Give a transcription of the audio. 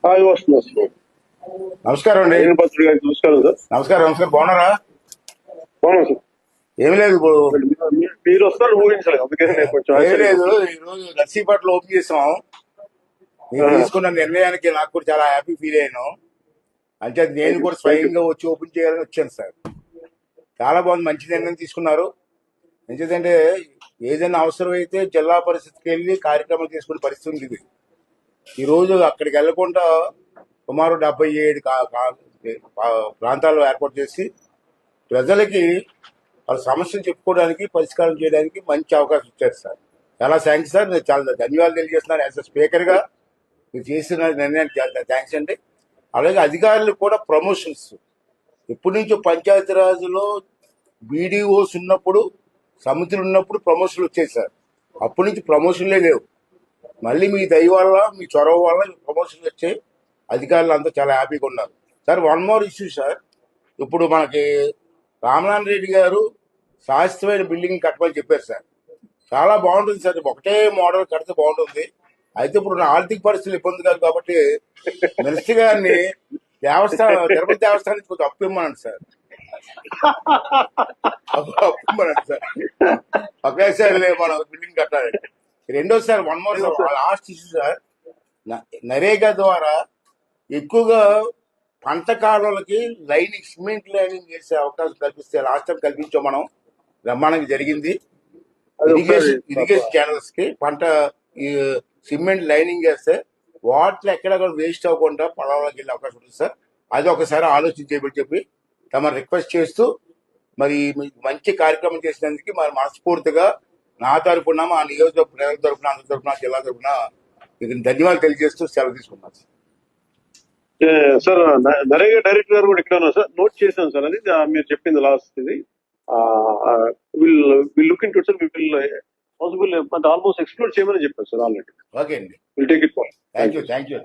వస్తుంది వస్తుంది. నమస్కారం అండి. భద్రుడు గారికి నమస్కారం సార్. నమస్కారం నమస్కారం. బాగున్నారా? బాగున్నాం సార్. ఏమి లేదు, మీరు వస్తారు ఊహించలేదు, అందుకే నేను కొంచెం ఏమి లేదు. ఈరోజు నర్సీపట్నం ఓపెన్ చేసాం. మీరు తీసుకున్న నిర్ణయానికి నాకు కూడా చాలా హ్యాపీ ఫీల్ అయ్యాను. అంటే నేను కూడా స్వయంగా వచ్చి ఓపెన్ చేయాలని వచ్చాను సార్. చాలా బాగుంది, మంచి నిర్ణయం తీసుకున్నారు. ఎందుకంటే ఏదైనా అవసరమైతే జిల్లా పరిస్థితికి వెళ్ళి కార్యక్రమం చేసుకునే పరిస్థితి ఉంది. ఇది ఈరోజు అక్కడికి వెళ్లకుండా సుమారు 77 ప్రాంతాల్లో ఏర్పాటు చేసి ప్రజలకి వాళ్ళ సమస్యలు చెప్పుకోవడానికి, పరిష్కారం చేయడానికి మంచి అవకాశం ఇచ్చారు సార్. చాలా థ్యాంక్స్ సార్. నేను చాలా ధన్యవాదాలు తెలియజేస్తున్నాను. యాజ్ అ స్పీకర్గా మీరు చేసిన నిర్ణయానికి చాలా థ్యాంక్స్ అండి. అలాగే అధికారులకు కూడా ప్రమోషన్స్ ఎప్పటి నుంచో పంచాయతీరాజ్లో బీడీఓస్ ఉన్నప్పుడు, సమితులు ఉన్నప్పుడు ప్రమోషన్లు వచ్చాయి సార్. అప్పటి నుంచి ప్రమోషన్లే లేవు. మళ్ళీ మీ దయ వల్ల, మీ చొరవ వల్ల ప్రమోషన్లు వచ్చాయి. అధికారులు అంతా చాలా హ్యాపీగా ఉన్నారు sir. One more issue sir. ఇప్పుడు మనకి రామనారాయణ రెడ్డి గారు శాశ్వతమైన బిల్డింగ్ కట్టమని చెప్పారు సార్. చాలా బాగుంటుంది సార్. ఒకటే మోడల్ కడితే బాగుంటుంది. అయితే ఇప్పుడు ఆర్థిక పరిస్థితులు ఇబ్బంది కాదు కాబట్టి మినిస్టర్ గారిని తిరుపతి దేవస్థానం కొంచెం అప్పు ఇమ్మనండి సార్. అప్పు ఇమ్మనండి సార్. ఒకేసారి మనం బిల్డింగ్ కట్టాలి. రెండోసారి one more last issue sir. NREGA ద్వారా ఎక్కువగా పంట కాలువలకి లైనింగ్, సిమెంట్ లైనింగ్ చేసే అవకాశం కల్పిస్తే లాస్ట్ టైం కల్పించాం మనం. బ్రహ్మాండంగా జరిగింది. ఇరిగేషన్ ఛానల్స్ కి పంట సిమెంట్ లైనింగ్ చేస్తే వాటర్ ఎక్కడ వేస్ట్ అవ్వకుండా పొలాల్లోకి వెళ్ళే అవకాశం ఉంటుంది సార్. అది ఒకసారి ఆలోచించేయమని చెప్పి తమ రిక్వెస్ట్ చేస్తూ, మరి మంచి కార్యక్రమం చేసినందుకు మరి మనస్ఫూర్తిగా నా తరఫున, మా నియోజకవర్గ ప్రజల తరఫున, అందరి తరఫున, జిల్లా తరఫున మీకు ధన్యవాదాలు తెలియజేస్తూ సెలవు తీసుకున్నాను సార్. నరేగా డైరెక్టర్ గారు కూడా ఇక్కడ ఉన్నారు సార్. నోట్ చేశాను సార్. అది మీరు చెప్పింది లాస్ట్ ఇది. Will look into sir. Will possible almost explore చేయమని చెప్పారు సార్ ఆల్రెడీ. ఓకే అండి. Will take it far. Thank you.